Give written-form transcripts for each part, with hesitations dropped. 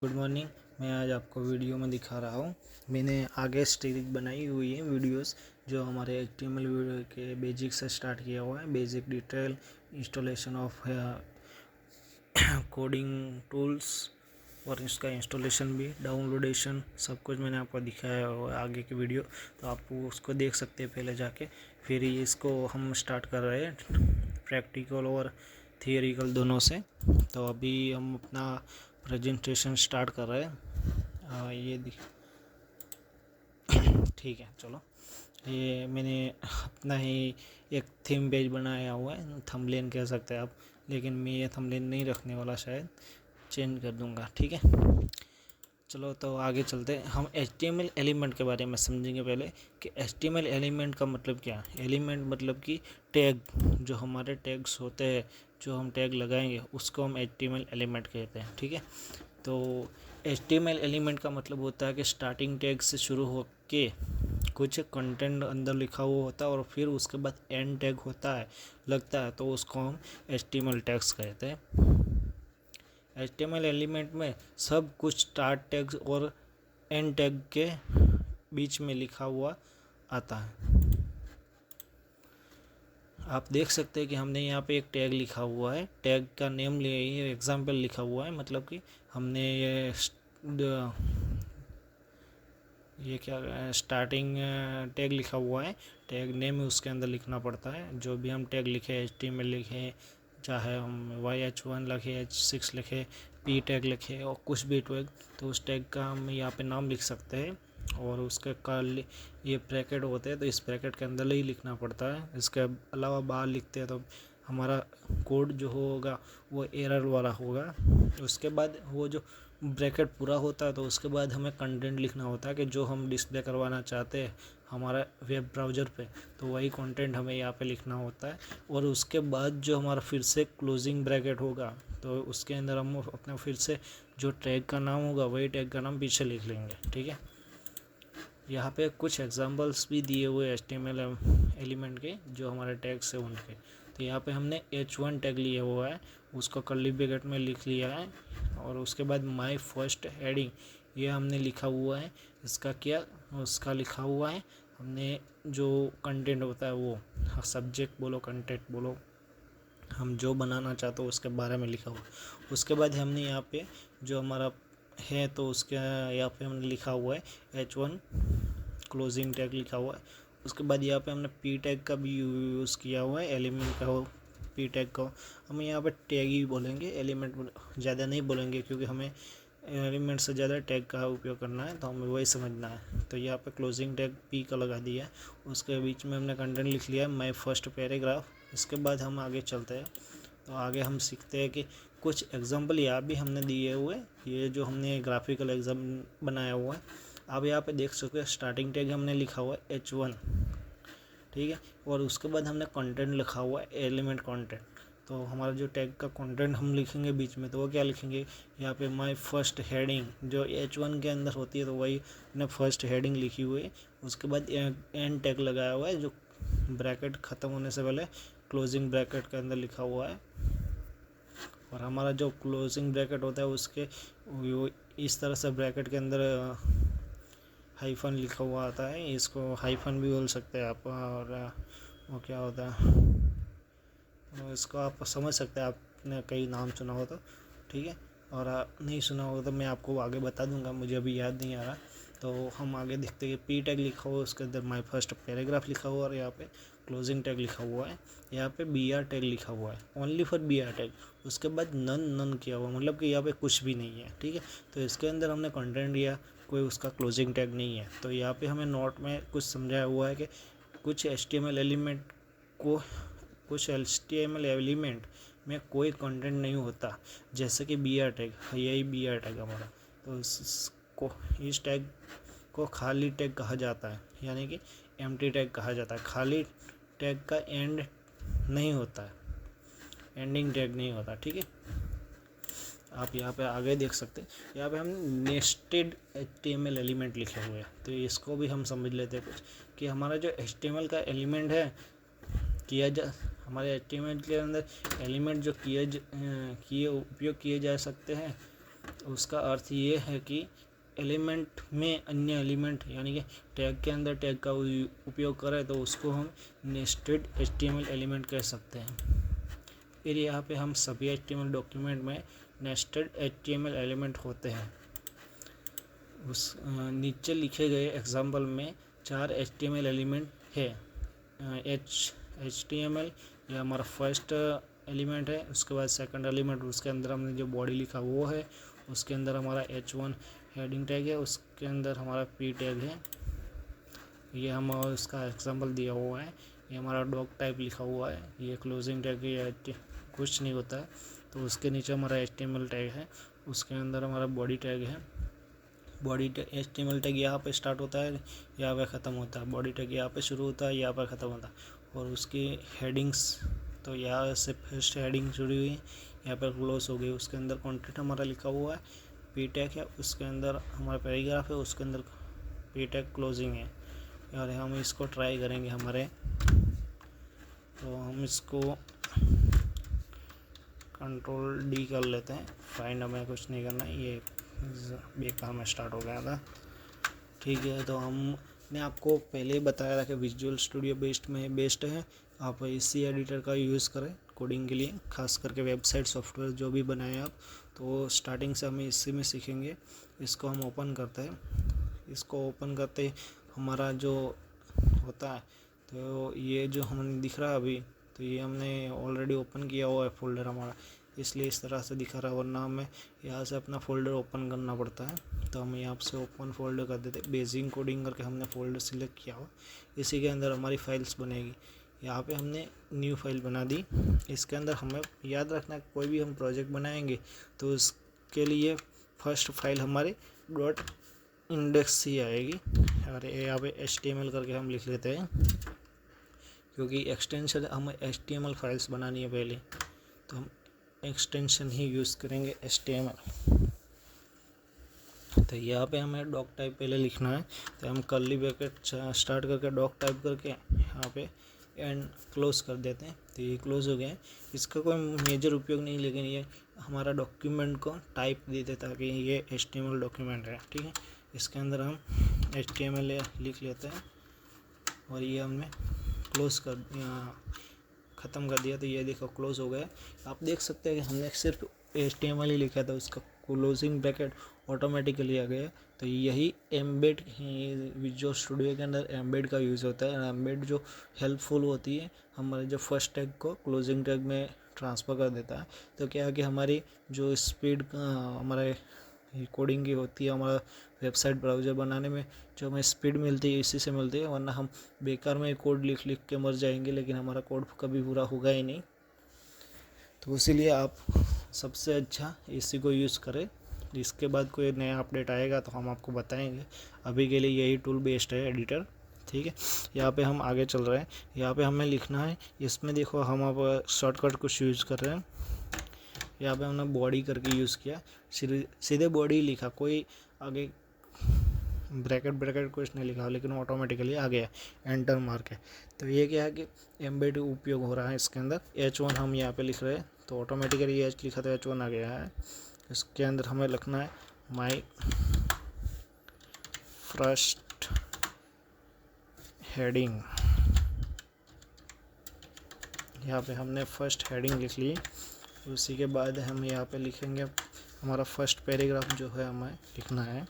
Good morning. मैं आज आपको वीडियो में दिखा रहा हूँ। मैंने आगे सीरीज बनाई हुई है वीडियोस जो हमारे HTML वीडियो के बेसिक से स्टार्ट किया हुआ है। Basic detail installation of coding tools और इसका इंस्टॉलेशन भी डाउनलोडेशन सब कुछ मैंने आपको दिखाया हुआ है आगे की वीडियो, तो आप उसको देख सकते हैं पहले जाके। फिर इसको हम स्टार्ट कर रहे हैं प्रैक्टिकल और थियरिकल दोनों से। तो अभी हम अपना प्रेजेंटेशन स्टार्ट कर रहे हैं। ये ठीक है, चलो। ये मैंने अपना ही एक थीम पेज बनाया हुआ है, थंबनेल कह सकते हैं आप, लेकिन मैं ये थंबनेल नहीं रखने वाला, शायद चेंज कर दूंगा। ठीक है, चलो तो आगे चलते हैं। हम HTML एलिमेंट के बारे में समझेंगे पहले कि HTML एलिमेंट का मतलब क्या है। एलिमेंट मतलब कि टैग, जो हमारे टैग्स होते हैं, जो हम टैग लगाएंगे उसको हम HTML एलिमेंट कहते हैं। ठीक है, तो HTML एलिमेंट का मतलब होता है कि स्टार्टिंग टैग से शुरू होके कुछ कंटेंट अंदर लिखा हुआ होता है और फिर उसके बाद एंड टैग होता है, लगता है, तो उसको हम HTML टैग्स कहते हैं। HTML एलिमेंट में सब कुछ स्टार्ट टैग और एंड टैग के बीच में लिखा हुआ आता है। आप देख सकते हैं कि हमने यहाँ पे एक टैग लिखा हुआ है, टैग का नेम ये एग्जाम्पल लिखा हुआ है, मतलब कि हमने ये क्या स्टार्टिंग टैग लिखा हुआ है, टैग नेम उसके अंदर लिखना पड़ता है। जो भी हम टैग लिखे, HTML लिखे, चाहे हम YH1 लिखे, H6 लिखे, P टैग लिखे और कुछ भी टैग, तो उस टैग का हम यहाँ पे नाम लिख सकते हैं। और उसके ये ब्रैकेट होते हैं, तो इस ब्रैकेट के अंदर ही लिखना पड़ता है। इसके अलावा बाहर लिखते हैं तो हमारा कोड जो होगा वो एरर वाला होगा। उसके बाद वो जो ब्रैकेट पूरा होता है तो उसके बाद हमें कंटेंट लिखना होता है कि जो हम डिस्प्ले करवाना चाहते हैं हमारा वेब ब्राउज़र पे, तो वही कंटेंट हमें यहाँ पे लिखना होता है। और उसके बाद जो हमारा फिर से क्लोजिंग ब्रैकेट होगा, तो उसके अंदर हम अपना फिर से जो टैग का नाम होगा वही टैग का नाम पीछे लिख लेंगे। ठीक है, यहाँ पे कुछ एग्जांपल्स भी दिए हुए HTML एलिमेंट के जो हमारे टैग्स है उनके। तो यहाँ पे हमने H1 टैग लिया हुआ है, उसको कर्ली ब्रैकेट में लिख लिया है। और उसके बाद माय फर्स्ट हेडिंग ये हमने लिखा हुआ है। इसका क्या, उसका लिखा हुआ है हमने जो कंटेंट होता है वो, सब्जेक्ट बोलो कंटेंट बोलो, हम जो बनाना चाहते हो उसके बारे में लिखा हुआ। उसके बाद हमने यहाँ पे जो हमारा है तो उसके यहाँ पे हमने लिखा हुआ है H1 क्लोजिंग टैग लिखा हुआ है। उसके बाद यहाँ पे हमने P टैग का भी यूज़ किया हुआ है, एलिमेंट का हो P टैग का। हम यहाँ पे टैग ही बोलेंगे, एलिमेंट ज़्यादा नहीं बोलेंगे, क्योंकि हमें एलिमेंट से ज़्यादा टैग का उपयोग करना है, तो हमें वही समझना है। तो यहाँ पे क्लोजिंग टैग P का लगा दिया है। उसके बीच में हमने कंटेंट लिख लिया है, माय फर्स्ट पैराग्राफ। इसके बाद हम आगे चलते हैं, तो आगे हम सीखते हैं कि कुछ एग्जांपल यहाँ भी हमने दिए हुए, ये जो हमने ग्राफिकल एग्जाम बनाया हुआ है। आप यहाँ पे देख सकते हैं स्टार्टिंग टैग हमने लिखा हुआ है H1, ठीक है, और उसके बाद हमने कंटेंट लिखा हुआ है एलिमेंट कंटेंट। तो हमारा जो टैग का कंटेंट हम लिखेंगे बीच में, तो वो क्या लिखेंगे यहाँ पे, माय फर्स्ट हेडिंग जो H1 के अंदर होती है, तो वही हमने फर्स्ट हेडिंग लिखी हुई है। उसके बाद एंड टैग लगाया हुआ है जो ब्रैकेट ख़त्म होने से पहले क्लोजिंग ब्रैकेट के अंदर लिखा हुआ है। और हमारा जो क्लोजिंग ब्रैकेट होता है उसके इस तरह से ब्रैकेट के अंदर हाइफन लिखा हुआ आता है, इसको हाइफन भी बोल सकते हैं आप। और वो क्या होता है, इसको आप समझ सकते हैं, आपने कई नाम सुना हो तो, ठीक है। और नहीं सुना हो तो मैं आपको आगे बता दूंगा, मुझे अभी याद नहीं आ रहा। तो हम आगे देखते हैं, P टैग लिखा हुआ है, उसके अंदर माय फर्स्ट पैराग्राफ लिखा हुआ है, और यहाँ पे क्लोजिंग टैग लिखा हुआ है। यहाँ पे BR टैग लिखा हुआ है, ओनली फॉर BR टैग। उसके बाद नन किया हुआ, मतलब कि यहाँ पे कुछ भी नहीं है, ठीक है। तो इसके अंदर हमने कंटेंट दिया, कोई उसका क्लोजिंग टैग नहीं है। तो यहाँ पे हमें नोट में कुछ समझाया हुआ है कि कुछ HTML एलिमेंट में कोई कंटेंट नहीं होता, जैसे कि BR टैग, यही BR टैग हमारा। तो इस टैग को खाली टैग कहा जाता है, यानी कि एम्प्टी टैग कहा जाता है। खाली टैग का एंड नहीं होता है, एंडिंग टैग नहीं होता, ठीक है। आप यहाँ पे आगे देख सकते हैं, यहाँ पे हम नेस्टेड HTML एलिमेंट लिखे हुए हैं। तो इसको भी हम समझ लेते हैं कुछ, कि हमारा जो HTML का एलिमेंट है हमारे HTML के अंदर एलिमेंट जो उपयोग किए जा सकते हैं, उसका अर्थ ये है कि एलिमेंट में अन्य एलिमेंट यानी कि टैग के अंदर टैग का उपयोग करें तो उसको हम नेस्टेड HTML एलिमेंट कह सकते हैं। फिर यहाँ पे हम सभी HTML डॉक्यूमेंट में नेस्टेड HTML एलिमेंट होते हैं। उस नीचे लिखे गए एग्जाम्पल में 4 HTML एलिमेंट है। HTML ये हमारा फर्स्ट एलिमेंट है, उसके बाद सेकंड एलिमेंट, उसके अंदर हमने जो बॉडी लिखा वो है, उसके अंदर हमारा H1 हेडिंग टैग है, उसके अंदर हमारा P टैग है। ये हम उसका एग्जांपल दिया हुआ है। ये हमारा डॉग टाइप लिखा हुआ है, ये क्लोजिंग टैग है, कुछ नहीं होता है। तो उसके नीचे हमारा HTML टैग है, उसके अंदर हमारा बॉडी टैग है। बॉडी HTML टैग यहाँ पे स्टार्ट होता है, यहाँ पे ख़त्म होता है। बॉडी टैग यहाँ पे शुरू होता है, यहाँ पर ख़त्म होता है। और उसकी हेडिंग्स तो यहाँ से फर्स्ट हेडिंग शुरू हुई, यहाँ पर क्लोज हो गई। उसके अंदर कंटेंट हमारा लिखा हुआ है, P टैग है, उसके अंदर हमारा पैराग्राफ है, उसके अंदर P टैग क्लोजिंग है। और हम इसको ट्राई करेंगे हमारे, तो हम इसको Ctrl+D कर लेते हैं। फाइंड हमें कुछ नहीं करना है, ये बेकार में स्टार्ट हो गया था। ठीक है, तो हमने आपको पहले ही बताया था कि विजुअल स्टूडियो बेस्ट है। आप इसी एडिटर का यूज़ करें कोडिंग के लिए, खास करके वेबसाइट सॉफ्टवेयर जो भी बनाए आप, तो स्टार्टिंग से हमें इसी में सीखेंगे। इसको हम ओपन करते हैं। इसको ओपन करते ही हमारा जो होता है, तो ये जो हमें दिख रहा है अभी, तो ये हमने ऑलरेडी ओपन किया हुआ है फोल्डर हमारा, इसलिए इस तरह से दिखा रहा है। वरना हमें यहाँ से अपना फ़ोल्डर ओपन करना पड़ता है। तो हम यहाँ से ओपन फोल्डर कर देते, बेसिक कोडिंग करके हमने फ़ोल्डर सिलेक्ट किया हुआ, इसी के अंदर हमारी फाइल्स बनेगी। यहाँ पे हमने न्यू फाइल बना दी। इसके अंदर हमें याद रखना है, कोई भी हम प्रोजेक्ट बनाएंगे तो उसके लिए फर्स्ट फाइल हमारी .index ही आएगी। और यहाँ पे HTML करके हम लिख लेते हैं, क्योंकि एक्सटेंशन हमें HTML फाइल्स बनानी है पहले, तो हम एक्सटेंशन ही यूज़ करेंगे HTML। तो यहाँ पे हमें डॉक टाइप पहले लिखना है, तो हम कर्ली ब्रैकेट स्टार्ट करके डॉक टाइप करके यहाँ पे एंड क्लोज कर देते हैं। तो ये क्लोज हो गया है। इसका कोई मेजर उपयोग नहीं, लेकिन ये हमारा डॉक्यूमेंट को टाइप दे देता है कि ये HTML डॉक्यूमेंट है। ठीक है, इसके अंदर हम HTML लिख लेते हैं और ये हमने क्लोज कर ख़त्म कर दिया। तो ये देखो क्लोज हो गया। आप देख सकते हैं कि हमने सिर्फ HTML ही लिखा था, उसका क्लोजिंग ब्रैकेट ऑटोमेटिकली आ गया। तो यही एम्बेड विजुअल स्टूडियो के अंदर एम्बेड का यूज़ होता है। एम्बेड जो हेल्पफुल होती है, हमारे जो फर्स्ट टैग को क्लोजिंग टैग में ट्रांसफ़र कर देता है। तो क्या है कि हमारी जो स्पीड हमारे कोडिंग की होती है, हमारा वेबसाइट ब्राउज़र बनाने में जो हमें स्पीड मिलती है, इसी से मिलती है। वरना हम बेकार में कोड लिख के मर जाएंगे, लेकिन हमारा कोड कभी पूरा होगा ही नहीं। तो इसीलिए आप सबसे अच्छा इसी को यूज़ करें। इसके बाद कोई नया अपडेट आएगा तो हम आपको बताएंगे। अभी के लिए यही टूल बेस्ड है एडिटर। ठीक है, यहाँ पे हम आगे चल रहे हैं। यहाँ पे हमें लिखना है, इसमें देखो हम अब शॉर्टकट कुछ यूज़ कर रहे हैं। यहाँ पे हमने बॉडी करके यूज़ किया, सीधे बॉडी लिखा, कोई आगे ब्रैकेट कुछ नहीं लिखा, लेकिन ऑटोमेटिकली आ गया एंटर मार के। तो ये क्या है कि एम्बेड उपयोग हो रहा है इसके अंदर। H1 हम यहाँ पे लिख रहे हैं, तो ऑटोमेटिकली H लिखा तो H1 आ गया है। इसके अंदर हमें लिखना है माई फर्स्ट हेडिंग। यहाँ पे हमने फर्स्ट हेडिंग लिख ली। उसी के बाद हम यहाँ पे लिखेंगे हमारा फर्स्ट पैराग्राफ जो है हमें लिखना है।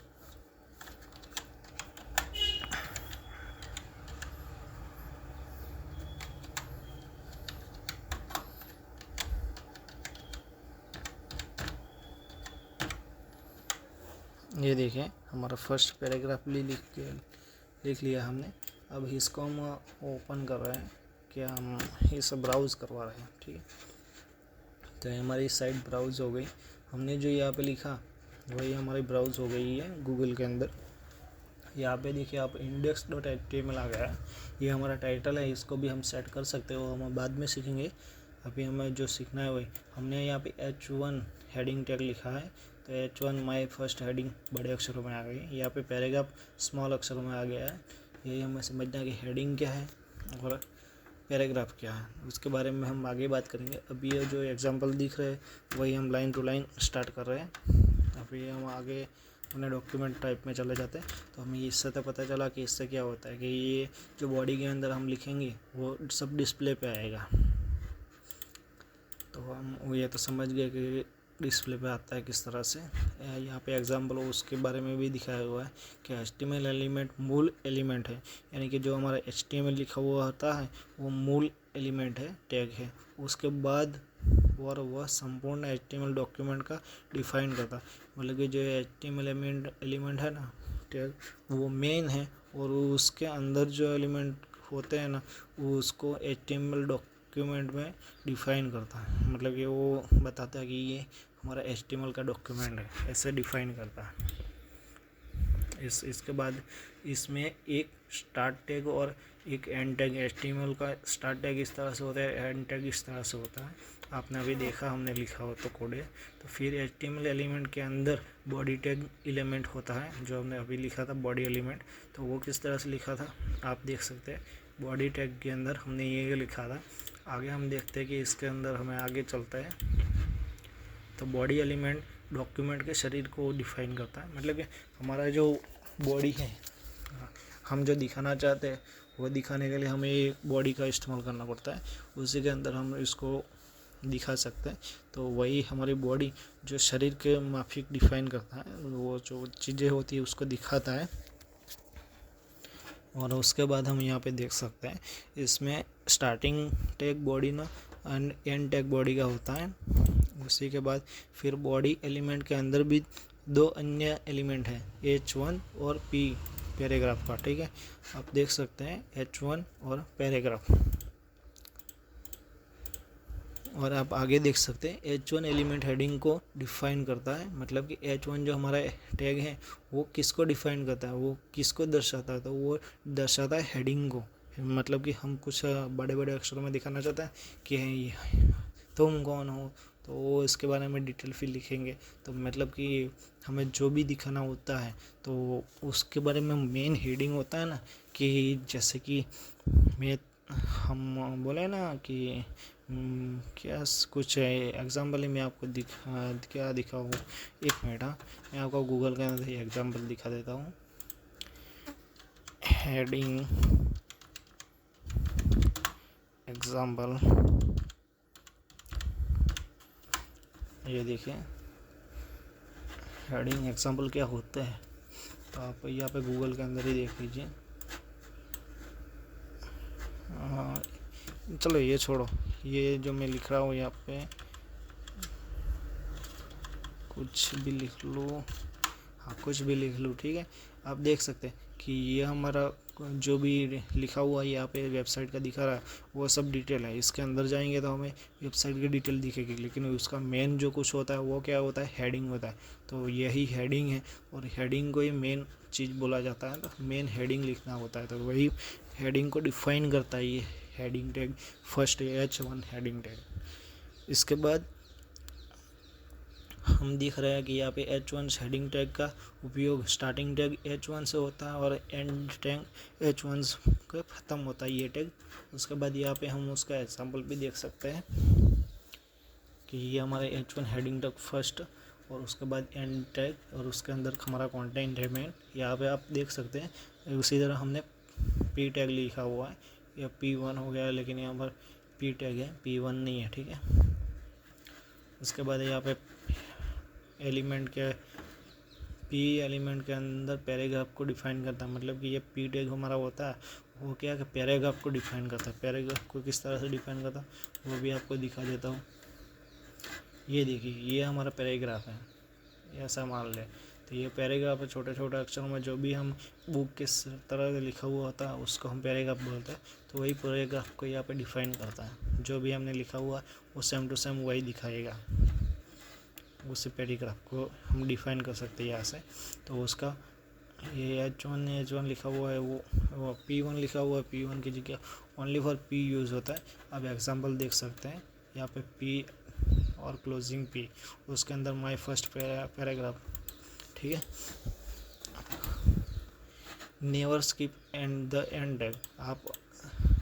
ये देखें हमारा फर्स्ट पैराग्राफ लिख लिया हमने। अब इसको हम ओपन कर रहे हैं, क्या हम इसे ब्राउज़ करवा रहे हैं। ठीक है, तो हमारी साइट ब्राउज़ हो गई। हमने जो यहाँ पे लिखा वही हमारी ब्राउज़ हो गई है गूगल के अंदर। यहाँ पे देखिए आप index.html आ गया है। ये हमारा टाइटल है, इसको भी हम सेट कर सकते हो, हम बाद में सीखेंगे। अभी हमें जो सीखना है वही हमने यहाँ पे H1 हेडिंग टैग लिखा है। तो H1 माई फर्स्ट हेडिंग बड़े अक्षरों में आ गई। यहाँ पे पैराग्राफ स्मॉल अक्षरों में आ गया है। यही हमें समझना कि हेडिंग क्या है और पैराग्राफ क्या है, उसके बारे में हम आगे बात करेंगे। अभी ये जो एग्जांपल दिख रहे हैं वही हम लाइन टू लाइन स्टार्ट कर रहे हैं। फिर हम आगे अपने डॉक्यूमेंट टाइप में चले जाते हैं। तो हमें इससे तो पता चला कि इससे क्या होता है कि ये जो बॉडी के अंदर हम लिखेंगे वो सब डिस्प्ले पे आएगा। तो हम ये तो समझ गए कि डिस्प्ले पे आता है किस तरह से। यहाँ पे एग्जाम्पल उसके बारे में भी दिखाया हुआ है कि HTML एलिमेंट मूल एलिमेंट है, यानी कि जो हमारा HTML लिखा हुआ होता है वो मूल एलिमेंट है, टैग है। उसके बाद और वह संपूर्ण HTML डॉक्यूमेंट का डिफाइन करता है। मतलब कि जो HTML एलिमेंट है ना, टैग, वो मेन है और उसके अंदर जो एलिमेंट होते हैं ना वो उसको HTML डॉक्यूमेंट में डिफाइन करता है। मतलब कि वो बताता है कि ये हमारा HTML का डॉक्यूमेंट है, ऐसे डिफाइन करता है। इसके बाद इसमें एक स्टार्ट टैग और एक एंड टैग। HTML का स्टार्ट टैग इस तरह से होता है, एंड टैग इस तरह से होता है। आपने अभी देखा, हमने लिखा हो तो कोड है। तो फिर HTML एलिमेंट के अंदर बॉडी टैग एलिमेंट होता है, जो हमने अभी लिखा था बॉडी एलिमेंट। तो वो किस तरह से लिखा था आप देख सकते हैं। बॉडी टैग के अंदर हमने ये लिखा था। आगे हम देखते हैं कि इसके अंदर हमें आगे चलता है। तो बॉडी एलिमेंट डॉक्यूमेंट के शरीर को डिफाइन करता है। मतलब कि हमारा जो बॉडी है, हम जो दिखाना चाहते हैं वो दिखाने के लिए हमें एक बॉडी का इस्तेमाल करना पड़ता है, उसी के अंदर हम इसको दिखा सकते हैं। तो वही हमारी बॉडी जो शरीर के माफिक डिफाइन करता है, वो जो चीज़ें होती है उसको दिखाता है। और उसके बाद हम यहाँ पे देख सकते हैं इसमें स्टार्टिंग टैग बॉडी ना एंड एंड टैग बॉडी का होता है। उसी के बाद फिर बॉडी एलिमेंट के अंदर भी दो अन्य एलिमेंट है, H1 और P पैराग्राफ का। ठीक है, आप देख सकते हैं H1 और पैराग्राफ। और आप आगे देख सकते हैं H1 एलिमेंट हेडिंग को डिफाइन करता है। मतलब कि H1 जो हमारा टैग है वो किसको डिफाइन करता है, वो किसको दर्शाता है, तो वो दर्शाता है हेडिंग को। मतलब कि हम कुछ बड़े बड़े अक्षरों में दिखाना चाहते हैं कि तुम कौन हो, तो वो इसके बारे में डिटेल फिर लिखेंगे। तो मतलब कि हमें जो भी दिखाना होता है तो उसके बारे में मेन हेडिंग होता है ना, कि जैसे कि हम बोले ना कि क्या कुछ एग्जाम्पल ही मैं आपको क्या दिखाऊँ। एक मिनट, हाँ, मैं आपको गूगल के अंदर एग्जाम्पल दिखा देता हूँ। हेडिंग एग्जाम्पल, ये देखिए हेडिंग एग्जाम्पल क्या होता है। तो आप यहाँ पे गूगल के अंदर ही देख लीजिए। चलो ये छोड़ो, ये जो मैं लिख रहा हूँ यहाँ पे कुछ भी लिख लूँ, हाँ कुछ भी लिख लूँ, ठीक है। आप देख सकते हैं कि ये हमारा जो भी लिखा हुआ है यहाँ पे वेबसाइट का दिखा रहा है वो सब डिटेल है। इसके अंदर जाएंगे तो हमें वेबसाइट की डिटेल दिखेगी, लेकिन उसका मेन जो कुछ होता है वो क्या होता है, हेडिंग होता है। तो यही हेडिंग है और हेडिंग को ही मेन चीज़ बोला जाता है। तो मेन हेडिंग लिखना होता है, तो वही हेडिंग को डिफाइन करता है ये heading tag. First H1 heading tag. इसके बाद हम देख रहे हैं कि यहाँ पे H1 हेडिंग टैग का उपयोग स्टार्टिंग टैग H1 से होता है और एंड टैग H1 का ख़त्म होता है ये टैग। उसके बाद यहाँ पे हम उसका एग्जांपल भी देख सकते हैं कि ये हमारा H1 हेडिंग टैग फर्स्ट और उसके बाद एंड टैग और उसके अंदर हमारा कंटेंट है मेन। यहाँ पे आप देख सकते हैं उसी तरह हमने P टैग लिखा हुआ है, या P1 हो गया, लेकिन यहाँ पर P टैग है, P1 नहीं है, ठीक है। उसके बाद यहाँ पे एलिमेंट के P एलिमेंट के अंदर पैराग्राफ को डिफाइन करता है। मतलब कि ये P टैग हमारा होता है वो क्या कि पैराग्राफ को डिफाइन करता है। पैराग्राफ को किस तरह से डिफाइन करता है वो भी आपको दिखा देता हूँ। ये देखिए, ये हमारा पैराग्राफ है, ऐसा मान ले। तो ये पैराग्राफ है, छोटे छोटे अक्षरों में जो भी हम बुक किस तरह से लिखा हुआ होता है उसको हम पैराग्राफ बोलते हैं। तो वही पैराग्राफ को यहाँ पे डिफाइन करता है। जो भी हमने लिखा हुआ वो सेम टू सेम वही दिखाएगा, उसी पैराग्राफ को हम डिफाइन कर सकते हैं यहाँ से। तो उसका ये H1 लिखा हुआ है, वो P1 लिखा हुआ है, P1 की जगह ओनली फॉर P यूज़ होता है। अब एग्जांपल देख सकते हैं यहाँ पे P और क्लोजिंग P, उसके अंदर माय फर्स्ट पैराग्राफ, ठीक है। Never skip and the end tag, आप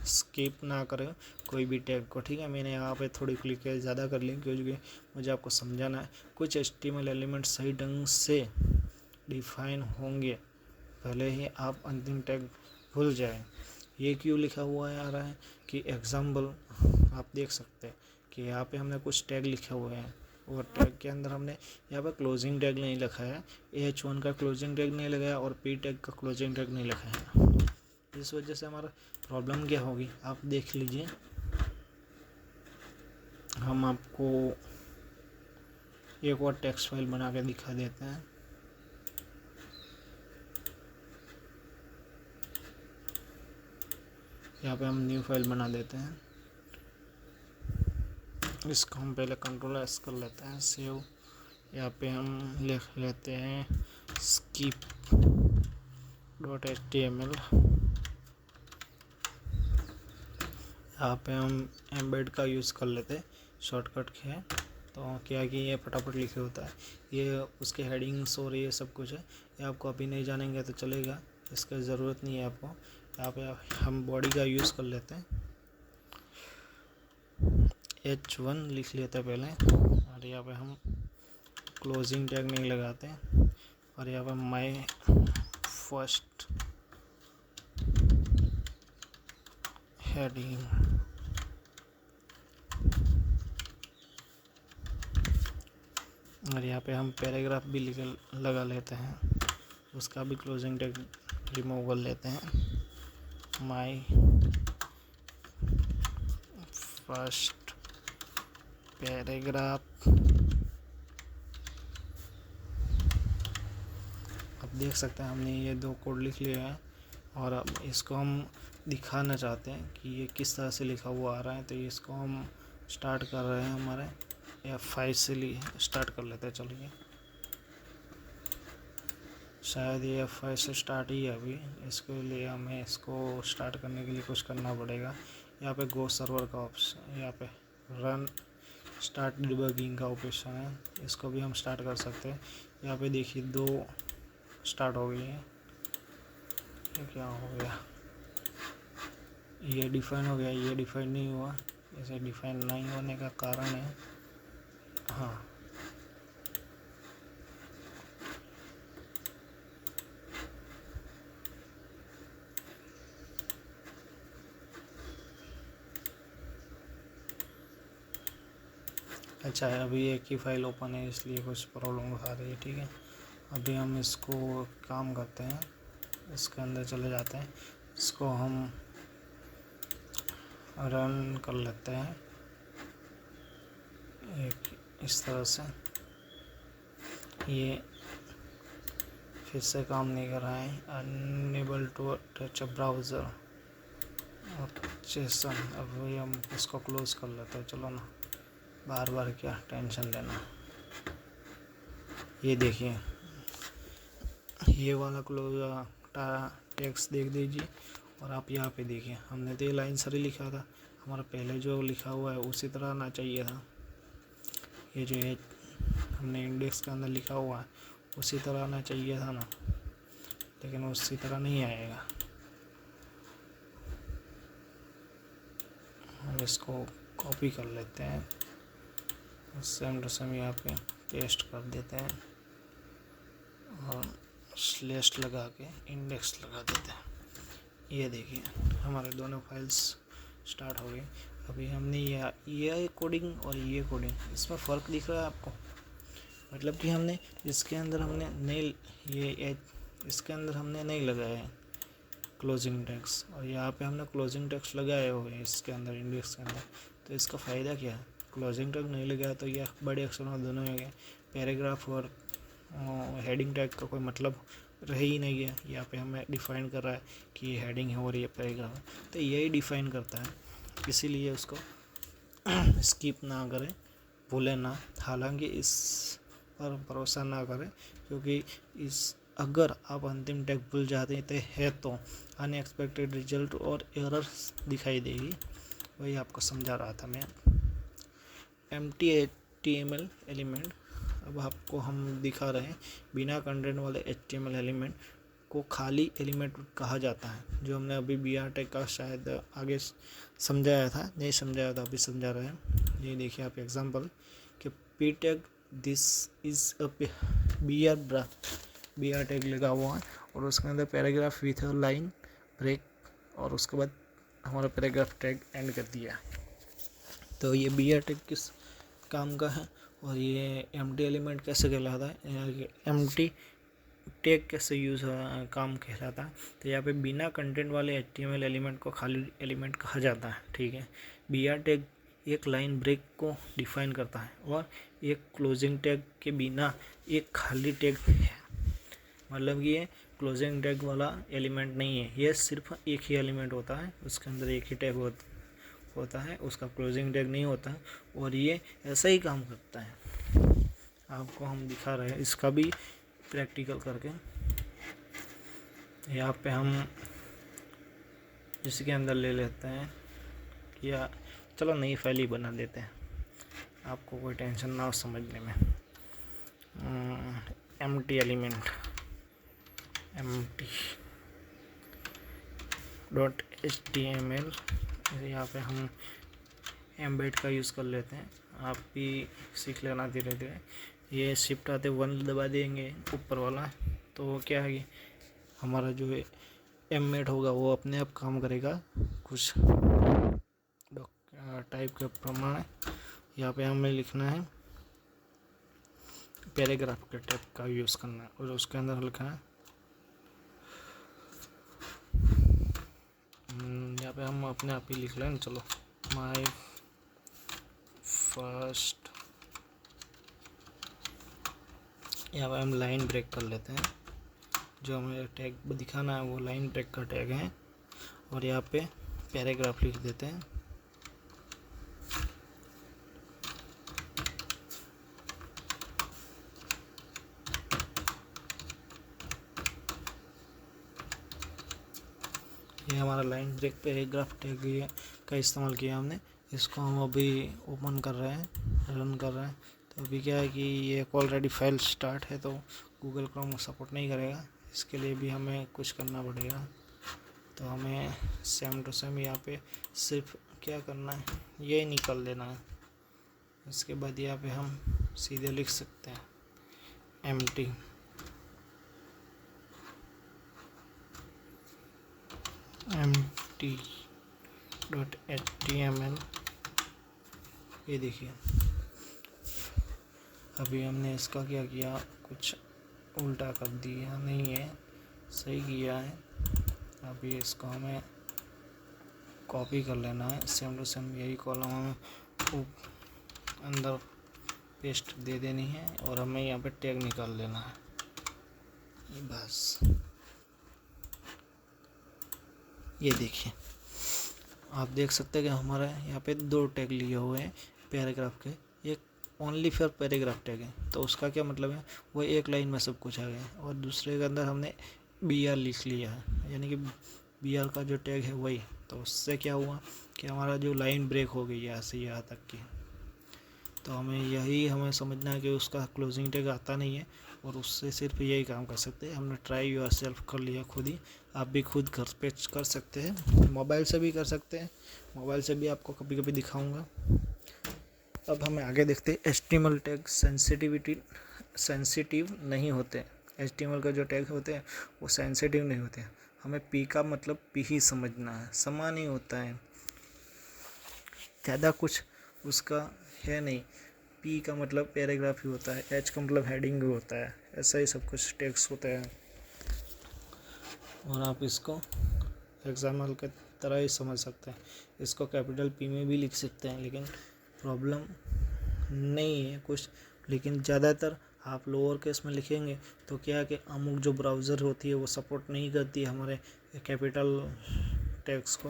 स्किप ना करें कोई भी टैग को, ठीक है। मैंने यहाँ पे थोड़ी क्लिक ज़्यादा कर ली क्योंकि मुझे आपको समझाना है। कुछ HTML एलिमेंट सही ढंग से डिफाइन होंगे भले ही आप अंतिम टैग भूल जाएं। ये क्यों लिखा हुआ है आ रहा है कि एग्जाम्पल आप देख सकते हैं कि यहाँ पे हमने कुछ टैग लिखे हुए हैं और टैग के अंदर हमने यहाँ पे क्लोजिंग टैग नहीं लिखा है, H1 का क्लोजिंग टैग नहीं लगाया और P टैग का क्लोजिंग टैग नहीं लिखा है। इस वजह से हमारा प्रॉब्लम क्या होगी आप देख लीजिए। हम आपको एक और टेक्स्ट फाइल बना के दिखा देते हैं। यहाँ पे हम न्यू फाइल बना देते हैं। इसको हम पहले Ctrl+S कर लेते हैं, सेव। यहाँ पे हम लिख लेते हैं skip.html। यहाँ पे हम एम्बेड का यूज़ कर लेते हैं, शॉर्टकट है तो क्या कि ये फटाफट लिखे होता है। ये उसके हेडिंग्स और ये सब कुछ है, ये आपको अभी नहीं जानेंगे तो चलेगा, इसका ज़रूरत नहीं है आपको। यहाँ पे हम बॉडी का यूज़ कर लेते हैं, H1 लिख लेते हैं पहले और यहाँ पे हम क्लोजिंग टैग नहीं लगाते और यहाँ पे माय फर्स्ट हेडिंग और यहाँ पे हम पैराग्राफ भी लगा लेते हैं, उसका भी क्लोजिंग टैग रिमूव कर लेते हैं। My first paragraph. अब देख सकते हैं हमने ये 2 कोड लिख लिया है और अब इसको हम दिखाना चाहते हैं कि ये किस तरह से लिखा हुआ आ रहा है। तो इसको हम स्टार्ट कर रहे हैं, हमारे F5 से स्टार्ट कर लेते हैं। चलिए, शायद ये F5 से स्टार्ट ही है अभी, इसके लिए हमें इसको स्टार्ट करने के लिए कुछ करना पड़ेगा। यहाँ पे गो सर्वर का ऑप्शन, यहाँ पे रन स्टार्ट डिबगिंग का ऑप्शन है, इसको भी हम स्टार्ट कर सकते हैं। यहाँ पे देखिए 2 स्टार्ट हो गई है। ये क्या हो गया, ये डिफाइन हो गया, ये डिफाइन नहीं हुआ। इसे डिफाइन नहीं होने का कारण है, हाँ, अच्छा है, अभी एक ही फाइल ओपन है इसलिए कुछ प्रॉब्लम आ रही है, ठीक है। अभी हम इसको काम करते हैं, इसके अंदर चले जाते हैं, इसको हम रन कर लेते हैं एक इस तरह से। ये फिर से काम नहीं कर रहा है, unable to touch browser JSON. अभी हम इसको क्लोज कर लेते हैं, चलो ना, बार बार क्या टेंशन लेना। ये देखिए, ये वाला क्लोज टेक्स्ट देख दीजिए और आप यहाँ पे देखिए, हमने तो ये लाइन सारी लिखा था, हमारा पहले जो लिखा हुआ है उसी तरह आना चाहिए था। ये जो है हमने इंडेक्स के अंदर लिखा हुआ है उसी तरह आना चाहिए था ना, लेकिन उसी तरह नहीं आएगा। हम इसको कॉपी कर लेते हैं, सेम टू सेम यहाँ पे पेस्ट कर देते हैं और स्लैश लगा के इंडेक्स लगा देते हैं। ये देखिए हमारे दोनों फाइल्स स्टार्ट हो गई। अभी हमने ये कोडिंग और ये कोडिंग, इसमें फ़र्क दिख रहा है आपको, मतलब कि हमने इसके अंदर हमने नहीं, इसके अंदर हमने नहीं लगाया है क्लोजिंग टैग्स और यहाँ पे हमने क्लोजिंग टैग्स लगाए हुए हैं इसके अंदर, इंडेक्स के अंदर। तो इसका फ़ायदा क्या है, क्लोजिंग टैग नहीं लगाया तो यह बड़े अक्षरों में दोनों हो गए, पैराग्राफ और हेडिंग टैग का कोई मतलब रह ही नहीं गया। यहाँ पे हमें डिफ़ाइन कर रहा है कि ये हेडिंग है और ये पैराग्राफ है, तो यही डिफ़ाइन करता है, इसीलिए उसको स्किप ना करें, भूलें ना। हालांकि इस पर भरोसा ना करें क्योंकि अगर आप अंतिम टैग भूल जाते हैं तो अनएक्सपेक्टेड रिजल्ट और एरर दिखाई देगी। वही आपको समझा रहा था मैं। एम्प्टी HTML एलिमेंट अब आपको हम दिखा रहे हैं, बिना कंटेंट वाले HTML एलिमेंट को खाली एलिमेंट कहा जाता है। जो हमने अभी बी आर टैग का शायद आगे समझाया था, नहीं समझाया था, अभी समझा रहे हैं। ये देखिए आप एग्जांपल कि P tag this is a BR आर टैग लगा हुआ है और उसके अंदर paragraph with a line break और उसके बाद हमारा पैराग्राफ टैग एंड कर दिया। तो ये बी आर टैग किस काम का है और ये एम्प्टी एलिमेंट कैसे कहलाता है, एम्प्टी टैग कैसे यूज़ काम कहलाता है। तो यहाँ पे बिना कंटेंट वाले HTML एलिमेंट को खाली एलिमेंट कहा जाता है। ठीक है, बी आर टैग एक लाइन ब्रेक को डिफाइन करता है और एक क्लोजिंग टैग के बिना एक खाली टैग है। मतलब ये क्लोजिंग टैग वाला एलिमेंट नहीं है, ये सिर्फ एक ही एलिमेंट होता है, उसके अंदर एक ही टैग होता है, उसका क्लोजिंग टैग नहीं होता है और ये ऐसा ही काम करता है। आपको हम दिखा रहे हैं इसका भी प्रैक्टिकल करके। यहाँ पे हम इसके अंदर ले लेते हैं या चलो नई फाइल ही बना देते हैं, आपको कोई टेंशन ना हो समझने में। एम्प्टी एलिमेंट empty.html, यहाँ पे हम एम्बेड का यूज़ कर लेते हैं, आप भी सीख लेना धीरे धीरे। ये शिफ्ट आते 1 दबा देंगे ऊपर वाला, तो क्या है कि हमारा जो एम्बेड होगा वो अपने आप काम करेगा कुछ टाइप के प्रमाण। यहाँ पे हमें लिखना है पैराग्राफ के टाइप का यूज़ करना है और उसके अंदर लिखा है यहाँ पे हम अपने आप ही लिख लें, चलो माय फर्स्ट। यहाँ पे हम लाइन ब्रेक कर लेते हैं, जो हमें टैग दिखाना है वो लाइन ब्रेक का टैग है और यहाँ पे पैराग्राफ लिख देते हैं। ये हमारा लाइन ब्रेक पैराग्राफ टैग का इस्तेमाल किया हमने। इसको हम अभी ओपन कर रहे हैं, रन कर रहे हैं। तो अभी क्या है कि ये ऑलरेडी फाइल स्टार्ट है तो गूगल क्रोम सपोर्ट नहीं करेगा, इसके लिए भी हमें कुछ करना पड़ेगा। तो हमें सेम टू सेम यहाँ पे सिर्फ क्या करना है, ये निकाल देना है। इसके बाद यहाँ पे हम सीधे लिख सकते हैं empty empty.html। ये देखिए अभी हमने इसका क्या किया, कुछ उल्टा कर दिया, नहीं है सही किया है। अभी इसको हमें कॉपी कर लेना है, सेम टू सेम यही कॉलम हमें अंदर पेस्ट दे देनी है और हमें यहाँ पे टैग निकाल लेना है बस। ये देखिए आप देख सकते हैं कि हमारा यहाँ पे 2 टैग लिए हुए हैं पैराग्राफ के, एक ओनली फॉर पैराग्राफ टैग है, तो उसका क्या मतलब है, वो एक लाइन में सब कुछ आ गया, और दूसरे के अंदर हमने बी आर लिख लिया है, यानी कि बी आर का जो टैग है वही। तो उससे क्या हुआ कि हमारा जो लाइन ब्रेक हो गई यहाँ से यहाँ तक की। तो हमें समझना है कि उसका क्लोजिंग टैग आता नहीं है और उससे सिर्फ यही काम कर सकते हैं। हमने ट्राई योर सेल्फ कर लिया खुद ही, आप भी खुद घर पे कर सकते हैं, मोबाइल से भी कर सकते हैं, मोबाइल से भी आपको कभी कभी दिखाऊंगा। अब हमें आगे देखते हैं। HTML टैग सेंसिटिव नहीं होते। HTML का जो टैग होते हैं वो सेंसिटिव नहीं होते। हमें पी का मतलब पी ही समझना है, समान ही होता है, ज़्यादा कुछ उसका है नहीं। पी का मतलब पैराग्राफ ही होता है, एच का मतलब हेडिंग भी होता है, ऐसा ही सब कुछ टैग्स होता है। और आप इसको एग्जाम्पल के तरह ही समझ सकते हैं। इसको कैपिटल पी में भी लिख सकते हैं, लेकिन प्रॉब्लम नहीं है कुछ। लेकिन ज़्यादातर आप लोअर केस में लिखेंगे तो क्या है कि अमुक जो ब्राउज़र होती है वो सपोर्ट नहीं करती है हमारे कैपिटल टैग्स को।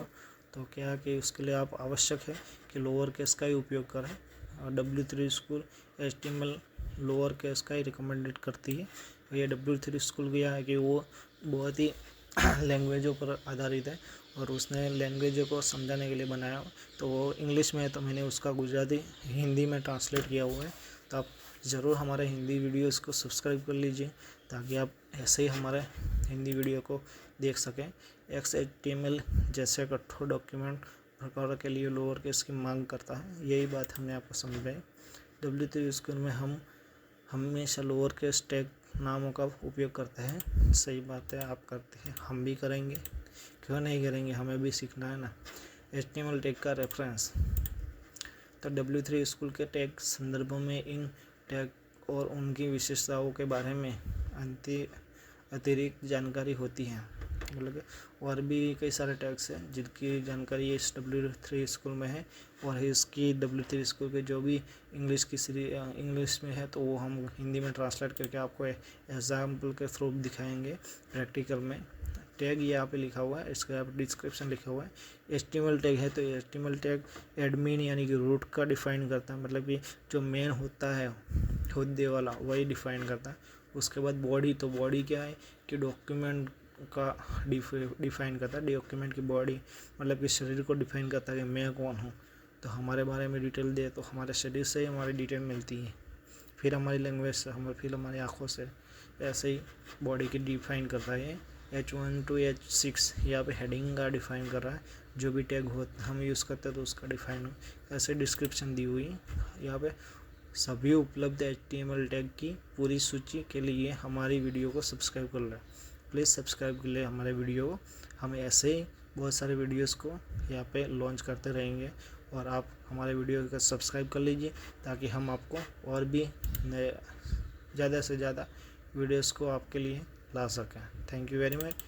तो क्या है कि उसके लिए आप आवश्यक है कि लोअर केस का ही उपयोग करें। और W3 school HTML lower case का ही रिकमेंडेड करती है। ये W3 स्कूल क्या है कि वो बहुत ही लैंग्वेजों पर आधारित है और उसने लैंग्वेजों को समझाने के लिए बनाया। तो वो इंग्लिश में है तो मैंने उसका गुजराती हिंदी में ट्रांसलेट किया हुआ है। तो आप ज़रूर हमारे हिंदी वीडियोस को सब्सक्राइब कर लीजिए ताकि आप ऐसे ही हमारे हिंदी वीडियो को देख सकें। XHTML जैसे कठोर डॉक्यूमेंट प्रकार के लिए लोअर केस की मांग करता है, यही बात हमने आपको समझाई। W3 स्कूल में हम हमेशा लोअर केस टैग नामों का उपयोग करते हैं। सही बात है, आप करते हैं, हम भी करेंगे, क्यों नहीं करेंगे, हमें भी सीखना है ना। HTML टैग का रेफरेंस, तो W3 स्कूल के टैग संदर्भों में इन टैग और उनकी विशेषताओं के बारे में अतिरिक्त जानकारी होती है। मतलब और भी कई सारे टैग्स हैं जिनकी जानकारी इस W3 स्कूल में है, और इसकी W3 स्कूल के जो भी इंग्लिश में है तो वो हम हिंदी में ट्रांसलेट करके आपको एग्जाम्पल के थ्रू दिखाएंगे प्रैक्टिकल में। टैग यहाँ पे लिखा हुआ है, इसका डिस्क्रिप्शन लिखा हुआ है। HTML टैग है तो HTML टैग एडमिन यानी कि रूट का डिफाइन करता है, मतलब कि जो मेन होता है होद्दे वाला वही डिफाइन करता है। उसके बाद बॉडी, तो बॉडी क्या है कि डॉक्यूमेंट का डिफाइन करता है। डॉक्यूमेंट की बॉडी मतलब कि शरीर को डिफाइन करता है कि मैं कौन हूँ, तो हमारे बारे में डिटेल दे तो हमारे शरीर से ही हमारी डिटेल मिलती है, फिर हमारी लैंग्वेज से, फिर हमारी आँखों से, ऐसे ही बॉडी की डिफाइन करता है। H1 to H6 यहाँ पे हेडिंग का डिफाइन कर रहा है, जो भी टैग हो हम यूज़ करते हैं तो उसका डिफाइन हो, ऐसे डिस्क्रिप्शन दी हुई है यहाँ पे। सभी उपलब्ध HTML टैग की पूरी सूची के लिए हमारी वीडियो को सब्सक्राइब कर लें। प्लीज़ सब्सक्राइब कर ले हमारे वीडियो को, हम ऐसे ही बहुत सारे वीडियोस को यहाँ पे लॉन्च करते रहेंगे, और आप हमारे वीडियो को सब्सक्राइब कर लीजिए ताकि हम आपको और भी नए ज़्यादा से ज़्यादा वीडियोस को आपके लिए ला सकें। Thank you very much.